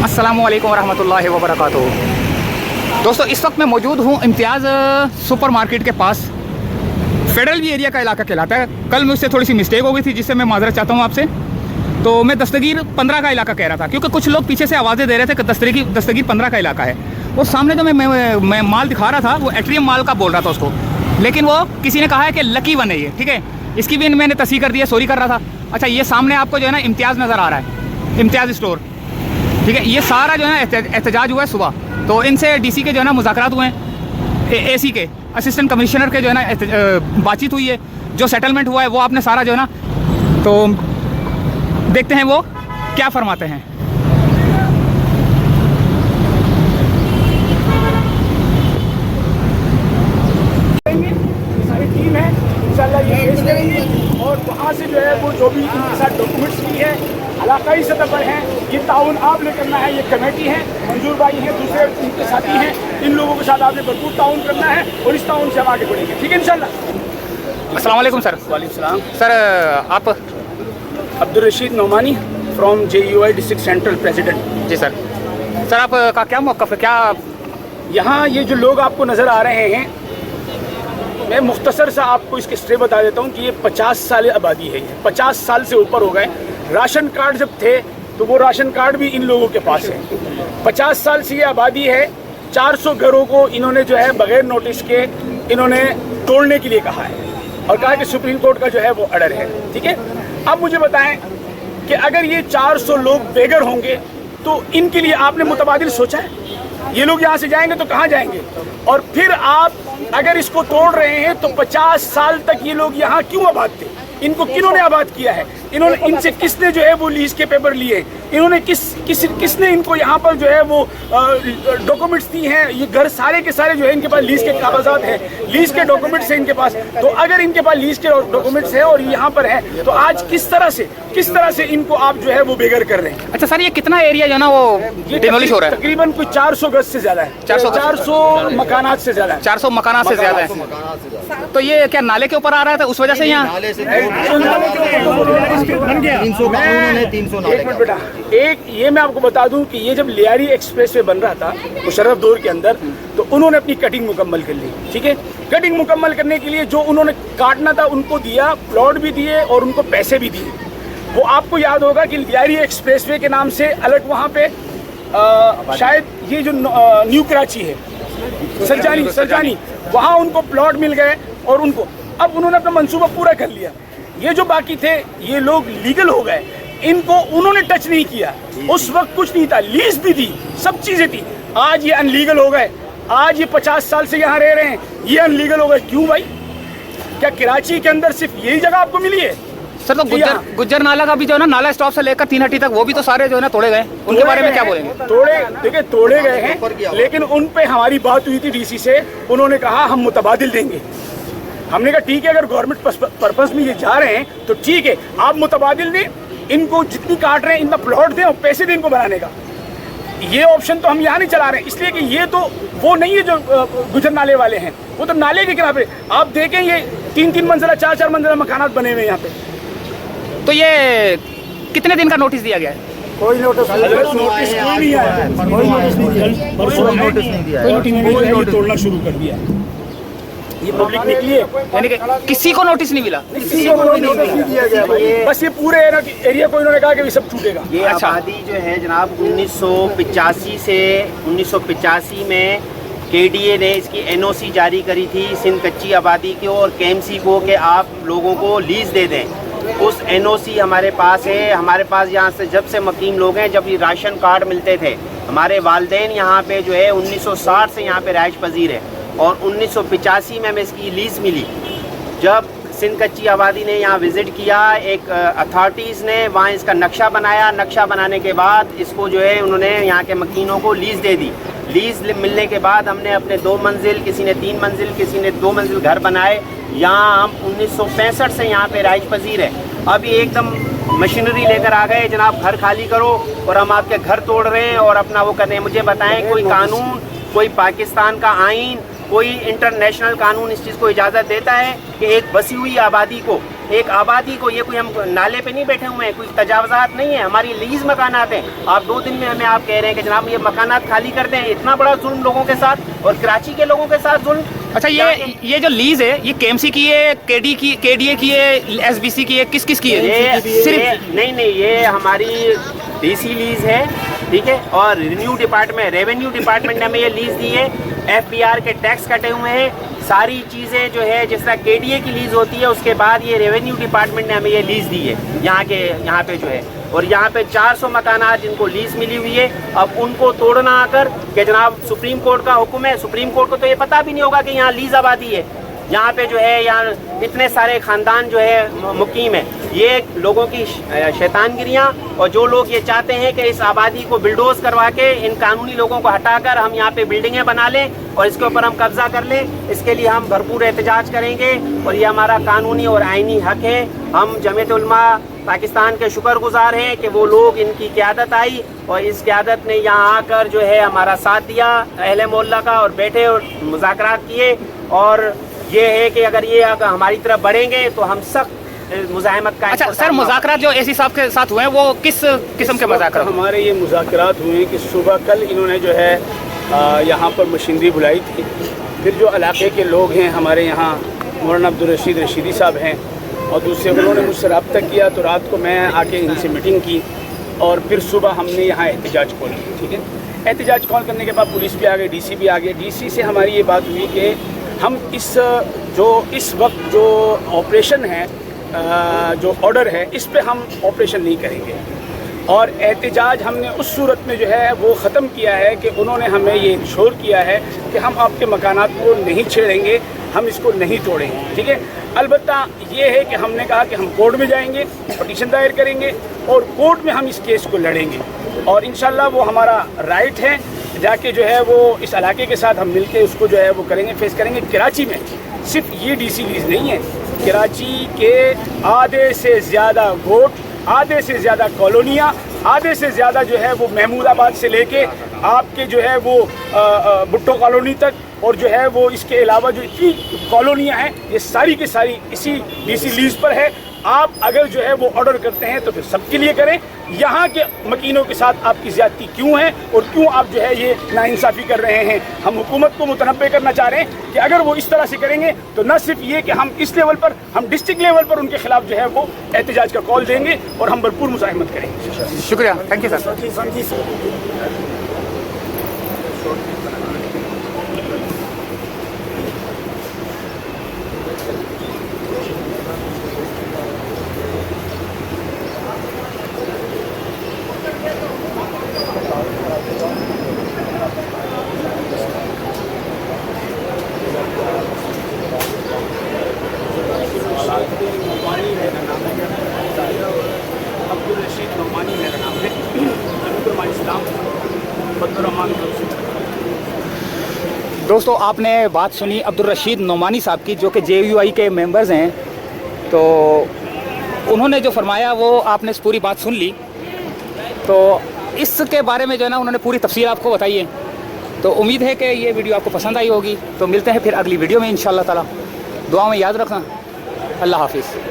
अस्सलामु अलैकुम वरहमतुल्लाहि वबरकातुहू। दोस्तों, इस वक्त मैं मौजूद हूँ इम्तियाज़ सुपर मार्केट के पास। फेडरल भी एरिया का इलाका कहलाता है। कल मुझसे थोड़ी सी मिस्टेक हो गई थी, जिससे मैं माजरत चाहता हूँ आपसे। तो मैं दस्तगीर 15 का इलाका कह रहा था, क्योंकि कुछ लोग पीछे से आवाज़ें दे रहे थे कि दस्तगीर 15 का इलाका है। और सामने जो मैं माल दिखा रहा था, वो एट्रियम माल का बोल रहा था उसको, लेकिन वो किसी ने कहा है कि लकी वन है ये। ठीक है, इसकी भी मैंने तस्दीक कर दी है, सॉरी कर रहा था। अच्छा, ये सामने आपको जो है ना इम्तियाज़ नज़र आ रहा है, इम्तियाज़ स्टोर। ठीक है, ये सारा जो है ना एहतजाज हुआ है सुबह। तो इनसे डीसी के जो है ना मुज़ाकरात हुए हैं, एसी के असिस्टेंट कमिश्नर के जो है ना बातचीत हुई है। जो सेटलमेंट हुआ है वो आपने सारा जो है ना, तो देखते हैं वो क्या फरमाते हैं। सारी टीम है, इंशाल्लाह ये पेश करेंगे और वहाँ से जो है वो जो भी इनके साथ डॉक्यूमेंट्स की है इलाकाई सतह पर हैं, ये ताउन आपने करना है। ये कमेटी है, मंजूर भाई हैं, दूसरे उनके साथी हैं, इन लोगों के साथ आपने भरपूर ताउन करना है और इस ताउन से हम आगे बढ़ेंगे। ठीक है इंशाल्लाह। अस्सलाम वालेकुम सर। वालेकुम सलाम। सर आप? Abdul Rashid Nomani from JUI district central president. जी सर। सर आपका क्या मौक़िफ़ है? क्या यहाँ ये जो लोग आपको नज़र आ रहे हैं, मैं मुख्तसर सा आपको इसकी हिस्ट्री बता देता हूँ कि ये 50 साल आबादी है। 50 साल से ऊपर हो गए। राशन कार्ड जब थे तो वो राशन कार्ड भी इन लोगों के पास है। 50 साल से ये आबादी है। 400 घरों को इन्होंने जो है बगैर नोटिस के इन्होंने तोड़ने के लिए कहा है और कहा कि सुप्रीम कोर्ट का जो है वो ऑर्डर है। ठीक है, अब मुझे बताएं कि अगर ये 400 लोग बेघर होंगे तो इनके लिए आपने मुतबादिल सोचा है? ये लोग यहाँ से जाएंगे तो कहाँ जाएंगे? और फिर आप अगर इसको तोड़ रहे हैं तो 50 साल तक ये लोग यहाँ क्यों आबाद थे? इनको किन्होंने आबाद किया है? इन्होंने इनसे किसने जो है वो लीज के पेपर लिए? इन्होंने किसने इनको यहाँ पर जो है वो डॉक्यूमेंट्स दी हैं? ये घर सारे के सारे जो है इनके पास लीज के कागजात हैं, लीज के डॉक्यूमेंट्स हैं इनके पास। तो अगर इनके पास लीज के डॉक्यूमेंट्स हैं और यहाँ पर है, तो आज किस तरह से इनको आप जो है वो बेघर कर रहे हैं? अच्छा सर, ये कितना एरिया जो है ना वो डिमोलिश हो रहा है? तकरीबन कोई 400 गज से ज्यादा है। 400 मकानात से ज्यादा है। 400 मकानात से ज्यादा है। तो ये क्या नाले के ऊपर आ रहा था उस वजह से यहाँ? एक ये मैं आपको बता दूं कि ये जब लियारी एक्सप्रेस वे बन रहा था मुशर्रफ दौर के अंदर, तो उन्होंने अपनी कटिंग मुकम्मल कर ली। ठीक है, कटिंग मुकम्मल करने के लिए जो उन्होंने काटना था उनको दिया, प्लॉट भी दिए और उनको पैसे भी दिए। वो आपको याद होगा कि लियारी एक्सप्रेस वे के नाम से अलग वहाँ पे शायद ये जो न्यू कराची है, सरजानी, वहाँ उनको प्लॉट मिल गए और उनको अब उन्होंने अपना मंसूबा पूरा कर लिया। ये जो बाकी थे ये लोग लीगल हो गए, इनको उन्होंने टच नहीं किया। उस वक्त कुछ नहीं था, लीज भी थी, सब चीजें थी। आज ये अनलीगल हो गए। आज ये 50 साल से यहाँ रह रहे हैं, ये अनलीगल हो गए। क्यों भाई? क्या कराची के अंदर सिर्फ यही जगह आपको मिली है? सर, तो गुज्जर नाला का भी जो है ना, नाला स्टॉप से लेकर 3 हट्टी तक, वो भी तो सारे जो है ना तोड़े गए। उनके बारे में क्या बोलेंगे? तोड़े गए हैं, लेकिन उन पे हमारी बात हुई थी डीसी से। उन्होंने कहा हम मुतबादिल देंगे। हमने कहा ठीक है, अगर गवर्नमेंट पर्पस में ये जा रहे हैं तो ठीक है, आप मुतबादिल दें, इनको जितनी काट रहे हैं इतना प्लॉट दें और पैसे दें इनको बनाने का। ये ऑप्शन तो हम यहाँ नहीं चला रहे हैं, इसलिए कि ये तो वो नहीं है जो गुजर नाले वाले हैं, वो तो नाले के किनारे। आप देखें ये 3-3 मंजिला 4-4 मंजिला मकानात बने हुए हैं यहाँ पे। तो ये कितने दिन का नोटिस दिया गया है? कोई नोटिस नहीं आया, तोड़ना शुरू कर दिया। ये पब्लिक निकली है, यानी कि किसी को नोटिस नहीं मिला? किसी को नोटिस नहीं दिया गया। बस ये पूरे एरिया को इन्होंने कहा कि सब छूटेगा। ये आबादी जो है जनाब 1985 में KDA ने इसकी NOC जारी करी थी सिंध कच्ची आबादी को और KMC को कि आप लोगों को लीज दे दें। उस NOC हमारे पास है। हमारे पास यहाँ से जब से मकीम लोग हैं, जब ये राशन कार्ड मिलते थे, हमारे वालदेन यहाँ पे जो है 1960 से यहाँ पे रहायश पजीर है और 1985 में हमें इसकी लीज मिली। जब सिंध कच्ची आबादी ने यहाँ विज़िट किया, एक अथॉरिटीज़ ने वहाँ इसका नक्शा बनाया। नक्शा बनाने के बाद इसको जो है उन्होंने यहाँ के मकीनों को लीज़ दे दी। लीज़ मिलने के बाद हमने अपने 2 मंजिल, किसी ने 3 मंजिल, किसी ने 2 मंजिल घर बनाए। यहाँ हम 1965 से यहाँ पे रहायश पजीर है। अब ये एकदम मशीनरी लेकर आ गए, जनाब घर खाली करो और हम आपके घर तोड़ रहे हैं और अपना वो कर रहे हैं। मुझे बताएं, कोई कानून, कोई पाकिस्तान का आइन, कोई इंटरनेशनल कानून इस चीज़ को इजाज़त देता है कि एक बसी हुई आबादी को एक आबादी को, ये कोई हम नाले पे नहीं बैठे हुए हैं, कोई तजावजात नहीं है, हमारी लीज मकानात हैं। आप 2 दिन में हमें आप कह रहे हैं कि जनाब ये मकानात खाली कर दें, इतना बड़ा जुल्म लोगों के साथ और कराची के लोगों के साथ जुल्म। अच्छा, ये जो लीज है ये केएमसी की है, केडीए की है, एसबीसी की है, किस की है? नहीं, ये हमारी डीसी लीज है, ठीक है, और रेवेन्यू डिपार्टमेंट ने हमें ये लीज दी है। एफबीआर के टैक्स कटे हुए हैं, सारी चीज़ें जो है जिस तरह केडीए की लीज होती है, उसके बाद ये रेवेन्यू डिपार्टमेंट ने हमें ये लीज दी है यहाँ पे जो है। और यहाँ पे 400 मकानात जिनको लीज मिली हुई है, अब उनको तोड़ना आकर कि जनाब सुप्रीम कोर्ट का हुक्म है। सुप्रीम कोर्ट को तो ये पता भी नहीं होगा कि यहाँ लीज आबादी है, यहाँ पे जो है यहाँ इतने सारे ख़ानदान जो है मुकीम है। ये लोगों की शैतानगिरियाँ, और जो लोग ये चाहते हैं कि इस आबादी को बिल्डोज करवा के इन कानूनी लोगों को हटाकर हम यहाँ पे बिल्डिंगें बना लें और इसके ऊपर हम कब्जा कर लें, इसके लिए हम भरपूर एहतजाज करेंगे और ये हमारा कानूनी और आइनी हक है। हम जमीयत उलमा पाकिस्तान के शुक्रगुजार हैं कि वो लोग, इनकी क़यादत आई और इस क़यादत ने यहाँ आकर जो है हमारा साथ दिया अहले मोहल्ला का, और बैठे और मुज़ाकरात किए। और ये है कि अगर ये हमारी तरफ बढ़ेंगे तो हम सख्त मुज़ाहमत का। अच्छा सर, मुज़ाकरात जो एसी साहब के साथ हुए हैं वो किस किस्म के मुज़ाकरात? हमारे ये मुज़ाकरात हुए कि सुबह कल इन्होंने जो है यहाँ पर मशीनरी बुलाई थी। फिर जो इलाके के लोग हैं हमारे यहाँ, मौलाना अब्दुल रशीद रशीदी साहब हैं और दूसरे, उन्होंने मुझसे रब्ता किया तो रात को मैं आके इनसे मीटिंग की और फिर सुबह हमने यहाँ एहतजाज कॉल की। ठीक है, एहतजाज कॉल करने के बाद पुलिस भी आ गई, डीसी भी आ गए। डीसी से हमारी ये बात हुई कि हम इस वक्त जो ऑपरेशन है, जो ऑर्डर है, इस पे हम ऑपरेशन नहीं करेंगे। और एहतजाज हमने उस सूरत में जो है वो ख़त्म किया है कि उन्होंने हमें ये इंश्योर किया है कि हम आपके मकानात को नहीं छेड़ेंगे, हम इसको नहीं तोड़ेंगे। ठीक है, अलबत्ता ये है कि हमने कहा कि हम कोर्ट में जाएंगे, पटिशन दायर करेंगे और कोर्ट में हम इस केस को लड़ेंगे और इंशाल्लाह वो हमारा राइट है, जाके जो है वो इस इलाके के साथ हम मिलके उसको जो है वो करेंगे, फेस करेंगे। कराची में सिर्फ ये डीसी लीज नहीं है, कराची के आधे से ज़्यादा वोट, आधे से ज़्यादा कॉलोनियाँ, आधे से ज़्यादा जो है वो महमूदाबाद से लेके आपके जो है वो भुट्टो कॉलोनी तक, और जो है वो इसके अलावा जो इतनी कॉलोनियाँ हैं ये सारी की सारी इसी डीसी लीज पर है। आप अगर जो है वो ऑर्डर करते हैं तो फिर सबके लिए करें। यहाँ के मकीनों के साथ आपकी ज़्यादती क्यों है और क्यों आप जो है ये नाइंसाफ़ी कर रहे हैं? हम हुकूमत को मुतनब्बे करना चाह रहे हैं कि अगर वो इस तरह से करेंगे तो न सिर्फ ये कि हम इस लेवल पर, हम डिस्ट्रिक्ट लेवल पर उनके खिलाफ जो है वो एहतजाज का कॉल देंगे और हम भरपूर मुज़ाहमत करेंगे। शुक्रिया, thank you sir. Abdul Rashid Nomani मेरा नाम है, दोस्तों आपने बात सुनी अब्दुल रशीद नोमानी साहब की, जो कि JUI के मेंबर्स हैं। तो उन्होंने जो फरमाया वो आपने पूरी बात सुन ली। तो इसके बारे में जो है ना उन्होंने पूरी तफसील आपको बताई है। तो उम्मीद है कि ये वीडियो आपको पसंद आई होगी। तो मिलते हैं फिर अगली वीडियो में इंशाअल्लाह ताला। दुआ में याद रखना। अल्लाह हाफिज़।